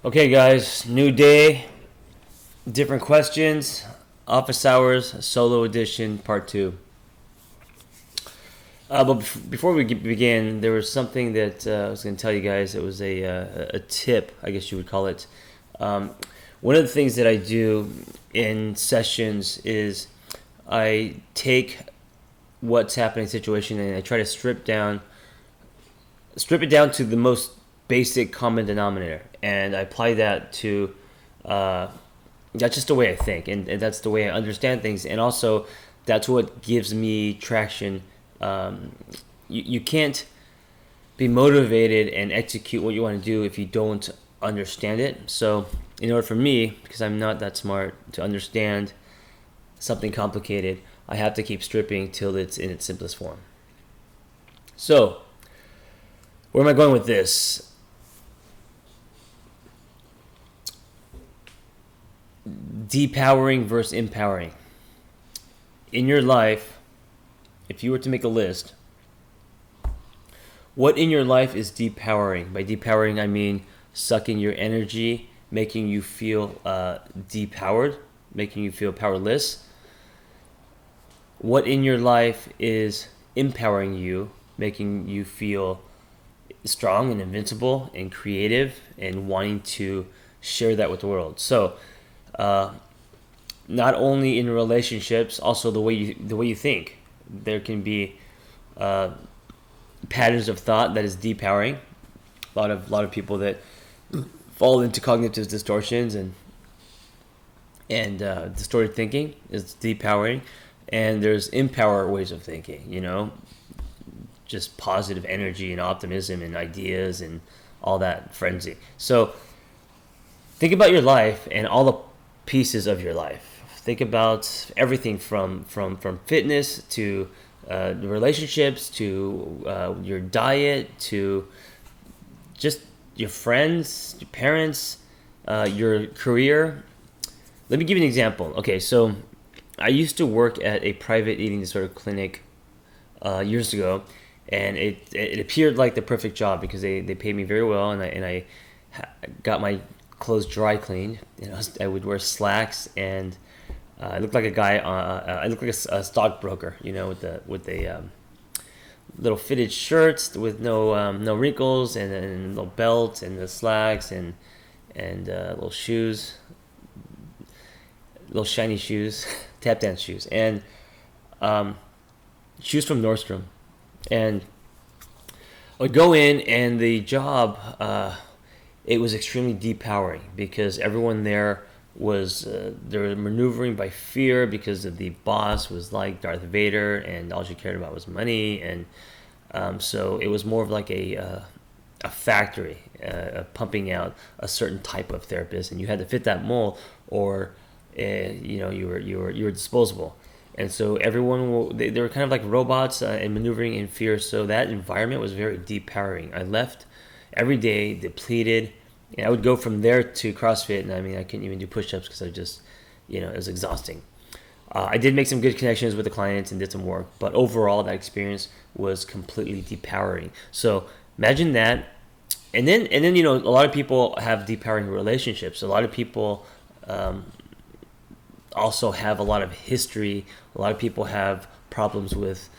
Okay, guys, new day, different questions, office hours, solo edition, part two. Before we begin, there was something that I was going to tell you guys. It was a tip, I guess you would call it. Um, One of the things that I do in sessions is I take what's happening in a situation and I try to strip it down to the most basic common denominator, and I apply that to that's just the way I think, and that's the way I understand things, and also that's what gives me traction. You can't be motivated and execute what you want to do if you don't understand it. So, in order for me, because I'm not that smart to understand something complicated, I have to keep stripping till it's in its simplest form. So, where am I going with this? Depowering versus empowering. In your life, if you were to make a list, what in your life is depowering? By depowering, I mean sucking your energy, making you feel depowered, making you feel powerless. What in your life is empowering you, making you feel strong and invincible and creative and wanting to share that with the world? So, not only in relationships, also the way you think. There can be patterns of thought that is depowering. A lot of people that fall into cognitive distortions and distorted thinking is depowering, and there's empower ways of thinking. Just positive energy and optimism and ideas and all that frenzy. So think about your life and all the pieces of your life. Think about everything from fitness to relationships to your diet to just your friends, your parents, your career. Let me give you an example. Okay, so I used to work at a private eating disorder clinic years ago, and it appeared like the perfect job because they paid me very well, and I got my clothes dry cleaned. I would wear slacks, and I looked like a guy. I looked like a stockbroker, with the little fitted shirts with no wrinkles, and little belt, and the slacks, and little shoes, little shiny shoes, tap dance shoes, and shoes from Nordstrom. And I would go in, and the job, it was extremely depowering because everyone there was they were maneuvering by fear because of the boss was like Darth Vader, and all she cared about was money, and so it was more of like a factory pumping out a certain type of therapist, and you had to fit that mold, or you were disposable. And so everyone, they were kind of like robots and maneuvering in fear. So that environment was very depowering. I left every day depleted, and I would go from there to CrossFit, and I couldn't even do push-ups because I just, it was exhausting. I did make some good connections with the clients and did some work, but overall that experience was completely depowering. So imagine that, and then a lot of people have depowering relationships. A lot of people also have a lot of history. A lot of people have problems with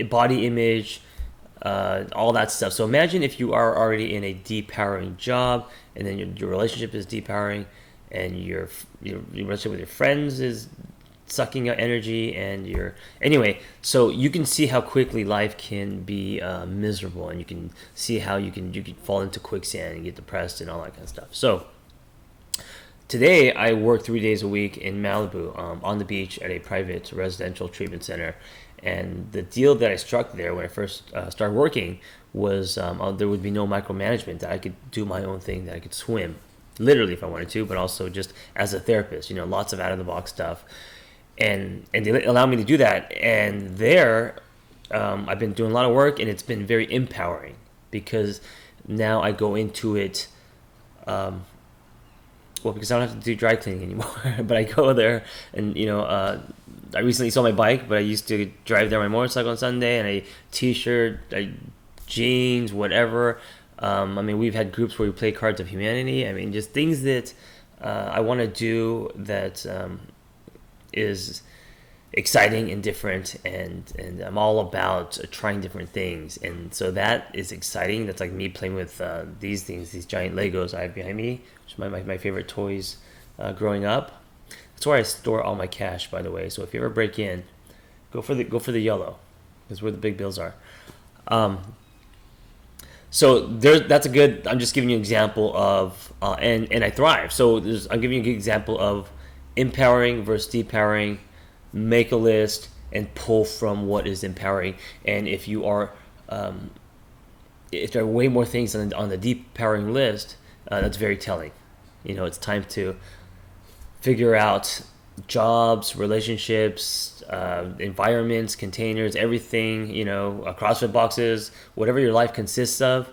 body image, all that stuff. So imagine if you are already in a depowering job, and then your relationship is depowering, and your relationship with your friends is sucking out energy, and anyway. So you can see how quickly life can be miserable, and you can see how you can fall into quicksand and get depressed and all that kind of stuff. So today, I work 3 days a week in Malibu on the beach at a private residential treatment center. And the deal that I struck there when I first started working was there would be no micromanagement, that I could do my own thing, that I could swim, literally if I wanted to, but also just as a therapist, lots of out-of-the-box stuff. And they allow me to do that. And there, I've been doing a lot of work, and it's been very empowering because now I go into it because I don't have to do dry cleaning anymore. But I go there, and I recently sold my bike, but I used to drive there on my motorcycle on Sunday, and a t-shirt, jeans, whatever. I mean, we've had groups where we play Cards of Humanity. I mean, just things that I want to do that is exciting and different, and I'm all about trying different things, and so that is exciting. That's like me playing with these things, these giant Legos I have behind me, which are my favorite toys growing up. That's where I store all my cash, by the way. So if you ever break in, go for the yellow. That's where the big bills are. So that's a good. I'm just giving you an example of, and I thrive. So I'm giving you a good example of empowering versus depowering. Make a list and pull from what is empowering. And if you are, if there are way more things on the depowering list, that's very telling. It's time to figure out jobs, relationships, environments, containers, everything, CrossFit boxes, whatever your life consists of.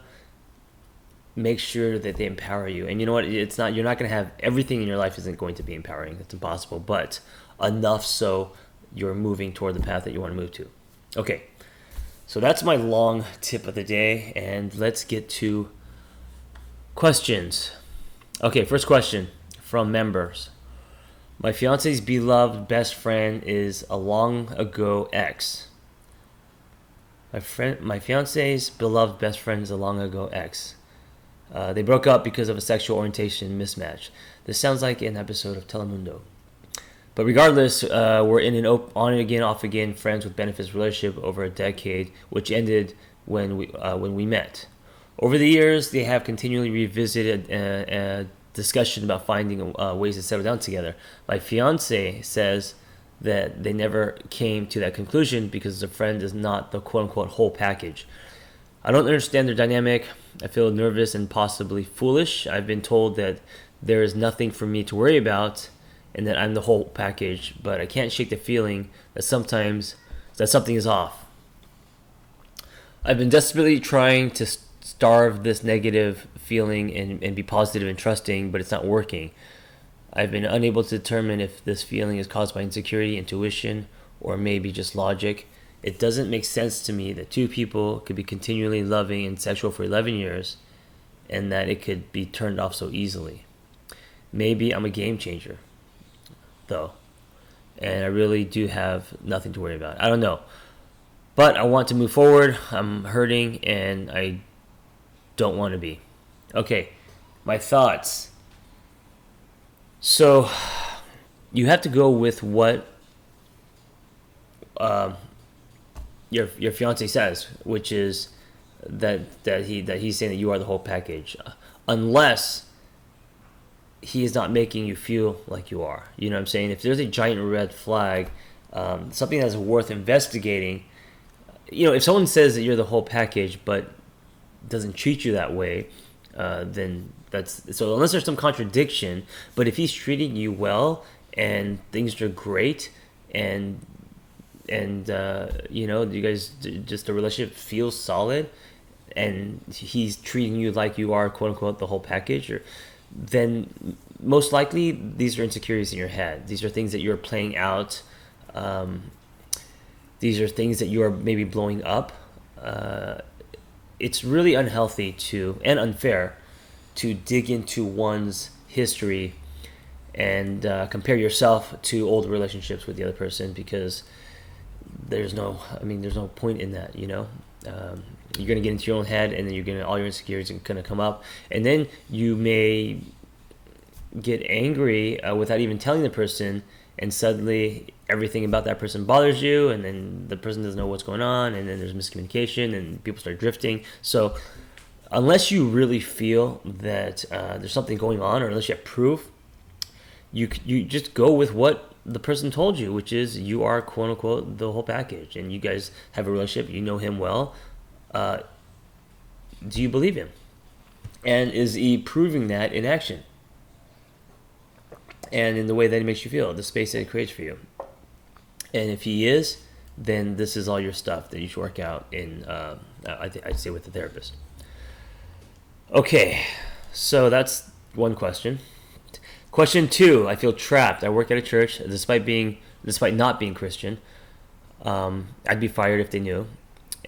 Make sure that they empower you. And you know what? You're not going to have everything in your life isn't going to be empowering. That's impossible. But enough so you're moving toward the path that you want to move to. Okay. So that's my long tip of the day. And let's get to questions. Okay. First question from members. My fiance's beloved best friend is a long ago ex. My fiance's beloved best friend is a long ago ex. They broke up because of a sexual orientation mismatch. This sounds like an episode of Telemundo. But regardless, we're in an on and again, off again, friends with benefits relationship over a decade, which ended when we met. Over the years, they have continually revisited a discussion about finding ways to settle down together. My fiance says that they never came to that conclusion because the friend is not the quote-unquote whole package. I don't understand their dynamic. I feel nervous and possibly foolish. I've been told that there is nothing for me to worry about and that I'm the whole package, but I can't shake the feeling that sometimes that something is off. I've been desperately trying to starve this negative feeling and be positive and trusting, but it's not working. I've been unable to determine if this feeling is caused by insecurity, intuition, or maybe just logic. It doesn't make sense to me that two people could be continually loving and sexual for 11 years and that it could be turned off so easily. Maybe I'm a game changer, though, and I really do have nothing to worry about. I don't know. But I want to move forward. I'm hurting and I don't want to be. Okay, my thoughts. So you have to go with what your fiance says, which is that he's saying that you are the whole package, unless he is not making you feel like you are. You know what I'm saying? If there's a giant red flag, something that's worth investigating. If someone says that you're the whole package but doesn't treat you that way, then that's so. Unless there's some contradiction, but if he's treating you well and things are great, and you guys just the relationship feels solid, and he's treating you like you are quote unquote the whole package, then most likely these are insecurities in your head. These are things that you're playing out. These are things that you are maybe blowing up. It's really unhealthy and unfair to dig into one's history and compare yourself to old relationships with the other person, because there's no point in that. You're going to get into your own head, and then all your insecurities are going to come up, and then you may get angry without even telling the person, and suddenly everything about that person bothers you, and then the person doesn't know what's going on, and then there's miscommunication and people start drifting. So unless you really feel that there's something going on, or unless you have proof, you just go with what the person told you, which is you are quote unquote the whole package, and you guys have a relationship, you know him well. Do you believe him? And is he proving that in action? And in the way that it makes you feel, the space that it creates for you. And if he is, then this is all your stuff that you should work out in, I'd say with the therapist. Okay, so that's one question. Question 2, I feel trapped. I work at a church, despite not being Christian. I'd be fired if they knew.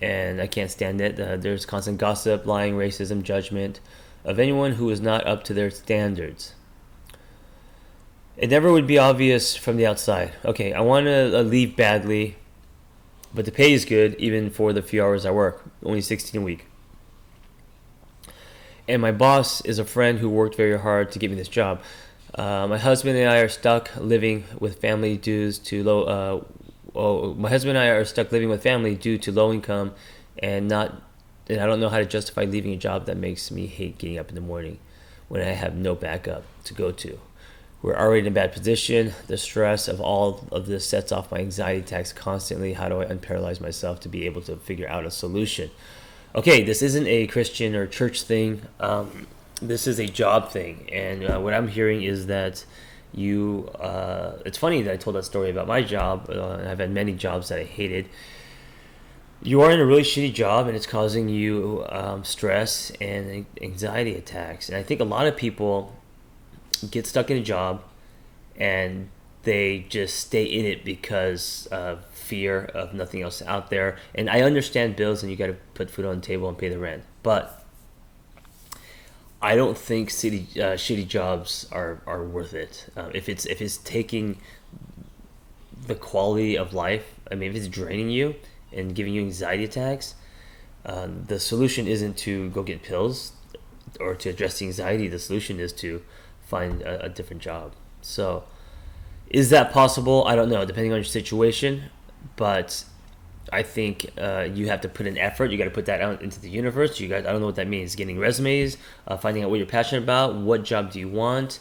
and I can't stand it. There's constant gossip, lying, racism, judgment of anyone who is not up to their standards. It never would be obvious from the outside. Okay, I want to leave badly, but the pay is good even for the few hours I work, only 16 a week. And my boss is a friend who worked very hard to get me this job. My husband and I are stuck living with family due to low. My husband and I are stuck living with family due to low income, and I don't know how to justify leaving a job that makes me hate getting up in the morning when I have no backup to go to. We're already in a bad position. The stress of all of this sets off my anxiety attacks constantly. How do I unparalyze myself to be able to figure out a solution? Okay, this isn't a Christian or church thing. This is a job thing. And what I'm hearing is that it's funny that I told that story about my job. I've had many jobs that I hated. You are in a really shitty job, and it's causing you stress and anxiety attacks. And I think a lot of people get stuck in a job and they just stay in it because of fear of nothing else out there. And I understand bills and you got to put food on the table and pay the rent, but I don't think shitty jobs are worth it. If it's taking the quality of life, I mean, if it's draining you and giving you anxiety attacks, the solution isn't to go get pills or to address the anxiety. The solution is to find a different job. So is that possible? I don't know, depending on your situation, but I think you have to put in effort. You got to put that out into the universe. I don't know what that means. Getting resumes, finding out what you're passionate about, what job do you want,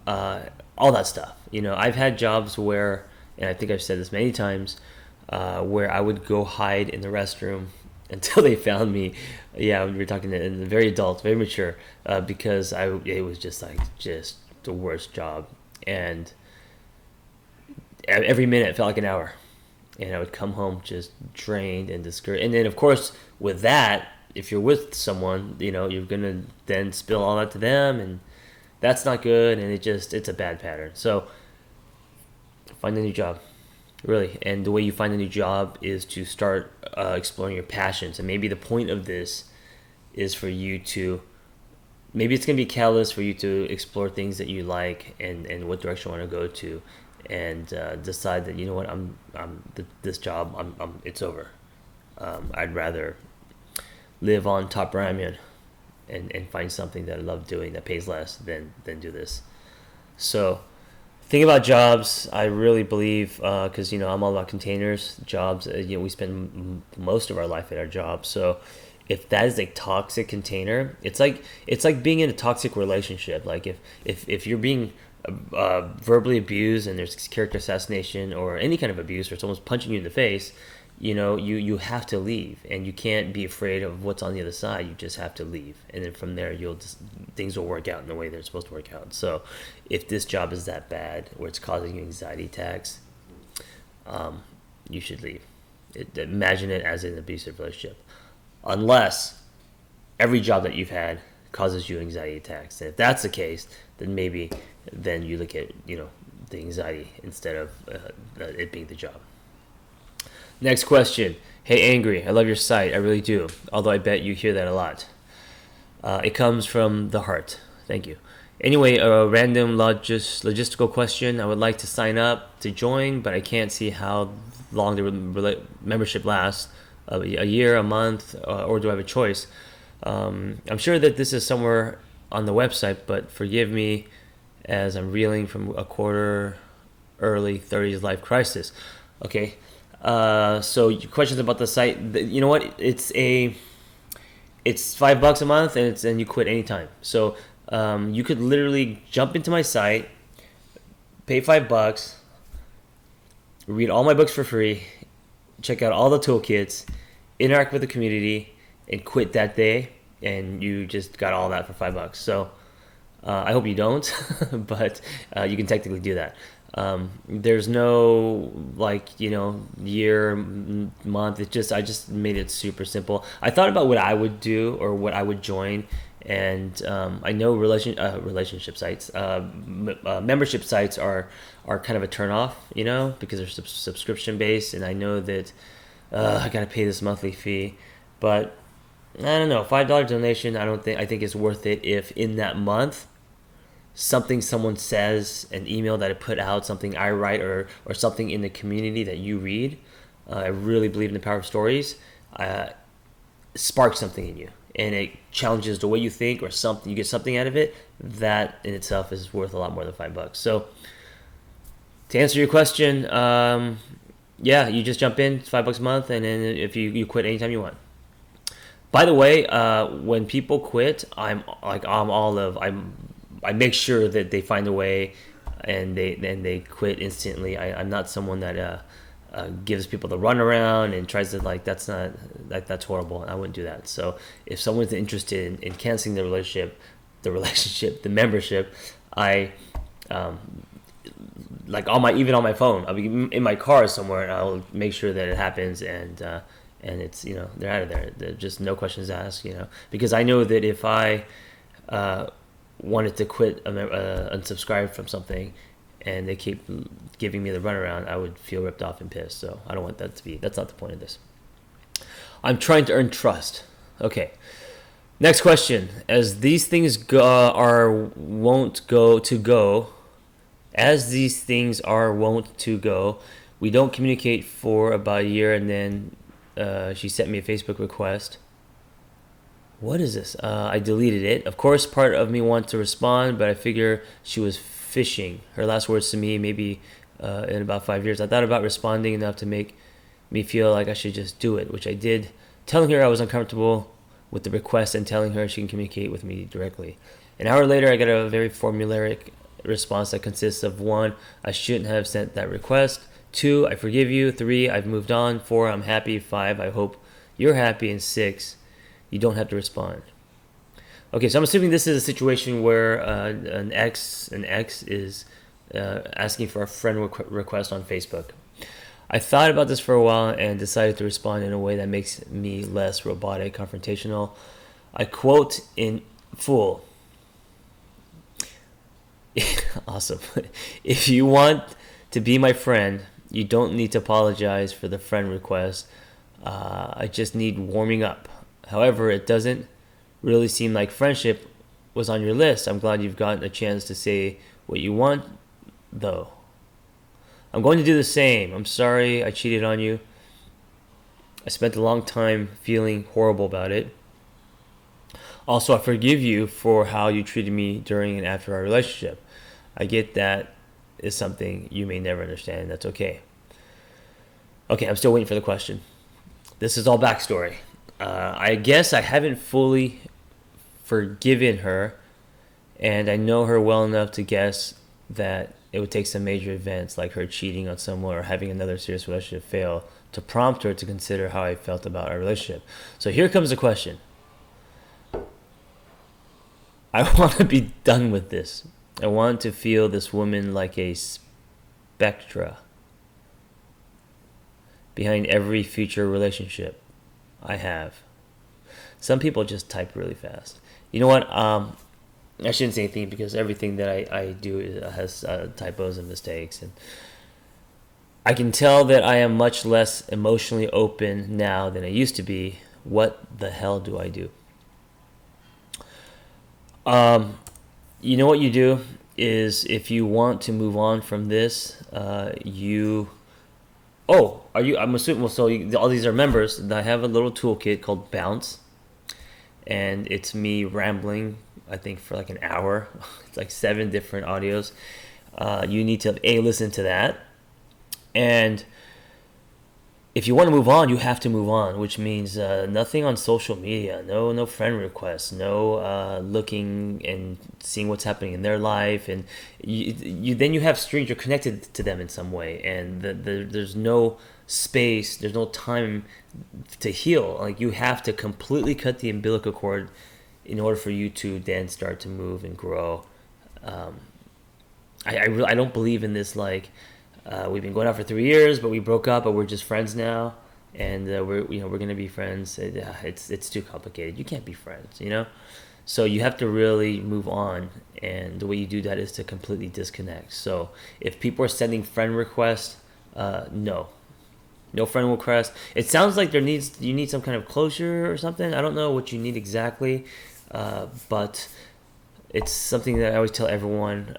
all that stuff. I've had jobs where, and I think I've said this many times, where I would go hide in the restroom until they found me. Yeah, we were talking in very adult, very mature, because it was just the worst job, and every minute felt like an hour, and I would come home just drained and discouraged. And then, of course, with that, if you're with someone, you're gonna then spill all that to them, and that's not good, and it's a bad pattern. So find a new job. Really, and the way you find a new job is to start exploring your passions. And maybe the point of this is for you to, maybe it's going to be a catalyst for you to explore things that you like and what direction you want to go to, and decide that, you know what, this job, it's over. I'd rather live on top ramen and find something that I love doing that pays less than do this. So think about jobs. I really believe, because I'm all about containers, jobs. We spend most of our life at our job. So if that is a toxic container, it's like being in a toxic relationship. Like if you're being verbally abused and there's character assassination or any kind of abuse, or someone's punching you in the face, you have to leave, and you can't be afraid of what's on the other side. You just have to leave, and then from there things will work out in the way they're supposed to work out. So if this job is that bad where it's causing you anxiety attacks, you should leave. Imagine it as an abusive relationship, unless every job that you've had causes you anxiety attacks. And if that's the case, then you look at the anxiety instead of it being the job. Next question. Hey, Angry, I love your site. I really do. Although I bet you hear that a lot. It comes from the heart. Thank you. Anyway, a random logistical question. I would like to sign up to join, but I can't see how long the membership lasts. A year, a month, or do I have a choice? I'm sure that this is somewhere on the website, but forgive me as I'm reeling from a quarter early 30s life crisis. Okay. So your questions about the site, you know what? It's $5 a month, and you quit anytime. So you could literally jump into my site, pay $5, read all my books for free, check out all the toolkits, interact with the community, and quit that day, and you just got all that for $5. So I hope you don't, but you can technically do that. There's no year, month. I just made it super simple. I thought about what I would do or what I would join, and I know relationship sites, membership sites are kind of a turnoff, because they're subscription based, and I know that I gotta pay this monthly fee. But I don't know, $5 donation. I think it's worth it if in that month something someone says, an email that I put out, something I write, or something in the community that you read. I really believe in the power of stories. Sparks something in you, and it challenges the way you think, or something. You get something out of it. That in itself is worth a lot more than $5. So to answer your question, yeah, you just jump in. It's $5 a month, and then if you quit anytime you want. By the way, when people quit, I make sure that they find a way, and they quit instantly. I'm not someone that gives people the runaround and tries to that's horrible. I wouldn't do that. So if someone's interested in canceling the membership, I even on my phone, I'll be in my car somewhere, and I'll make sure that it happens, and it's, they're out of there. They're just no questions asked, because I know that if I wanted to quit, unsubscribe from something, and they keep giving me the runaround, I would feel ripped off and pissed. So I don't want that to be. That's not the point of this. I'm trying to earn trust. Okay. Next question. As these things won't go, we don't communicate for about a year, and then she sent me a Facebook request. What is this? I deleted it. Of course, part of me wants to respond, but I figure she was fishing. Her last words to me, maybe in about 5 years. I thought about responding enough to make me feel like I should just do it, which I did, telling her I was uncomfortable with the request and telling her she can communicate with me directly. An hour later, I got a very formulaic response that consists of 1, I shouldn't have sent that request. 2, I forgive you. 3, I've moved on. 4, I'm happy. 5, I hope you're happy. And 6, you don't have to respond. Okay, so I'm assuming this is a situation where an ex is asking for a friend request on Facebook. I thought about this for a while and decided to respond in a way that makes me less robotic, confrontational. I quote in full. Awesome. If you want to be my friend, you don't need to apologize for the friend request. I just need warming up. However, it doesn't really seem like friendship was on your list. I'm glad you've gotten a chance to say what you want, though. I'm going to do the same. I'm sorry I cheated on you. I spent a long time feeling horrible about it. Also, I forgive you for how you treated me during and after our relationship. I get that is something you may never understand, and that's okay. Okay, I'm still waiting for the question. This is all backstory. I guess I haven't fully forgiven her, and I know her well enough to guess that it would take some major events like her cheating on someone or having another serious relationship fail to prompt her to consider how I felt about our relationship. So here comes the question. I want to be done with this. I want to feel this woman like a spectra behind every future relationship I have. Some people just type really fast. You know what? I shouldn't say anything because everything that I do has typos and mistakes. And I can tell that I am much less emotionally open now than I used to be. What the hell do I do? You know what you do is if you want to move on from this, I'm assuming. Well, so all these are members. I have a little toolkit called Bounce, and it's me rambling. I think for like an hour. It's like 7 different audios. You need to listen to that, and if you want to move on, you have to move on, which means nothing on social media, no friend requests, no looking and seeing what's happening in their life, and you have strangers. You're connected to them in some way, and there's no space, there's no time to heal. Like you have to completely cut the umbilical cord in order for you to then start to move and grow. I don't believe in this like. We've been going out for 3 years, but we broke up, but we're just friends now, and we're gonna be friends. It's too complicated. You can't be friends, So you have to really move on, and the way you do that is to completely disconnect. So if people are sending friend requests, no, No friend request. It sounds like you need some kind of closure or something. I don't know what you need exactly, but it's something that I always tell everyone.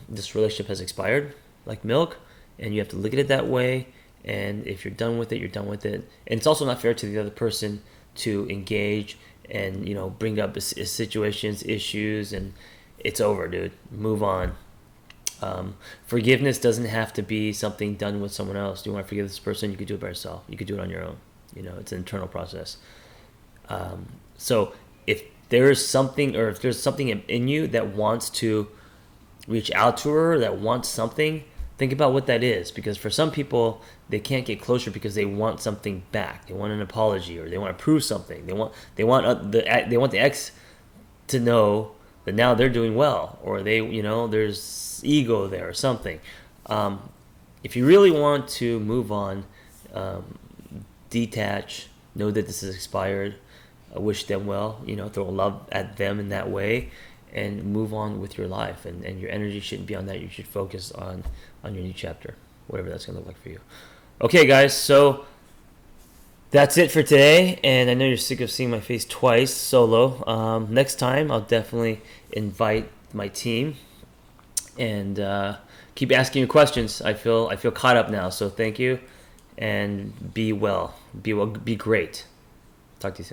This relationship has expired, like milk, and you have to look at it that way. And if you're done with it, you're done with it. And it's also not fair to the other person to engage and bring up situations, issues, and it's over, dude. Move on. Forgiveness doesn't have to be something done with someone else. Do you want to forgive this person? You could do it by yourself. You could do it on your own. It's an internal process. So if there is something, or if there's something in you that wants to reach out to her, that wants something, think about what that is. Because for some people, they can't get closure because they want something back. They want an apology, or they want to prove something. They want the ex to know that now they're doing well, or there's ego there or something. If you really want to move on, detach, know that this is expired, wish them well, throw love at them in that way, and move on with your life. And your energy shouldn't be on that. You should focus on your new chapter, whatever that's going to look like for you. Okay, guys, so that's it for today, and I know you're sick of seeing my face twice solo. Next time, I'll definitely invite my team and keep asking you questions. I feel caught up now, so thank you, and be well. Be great. Talk to you soon.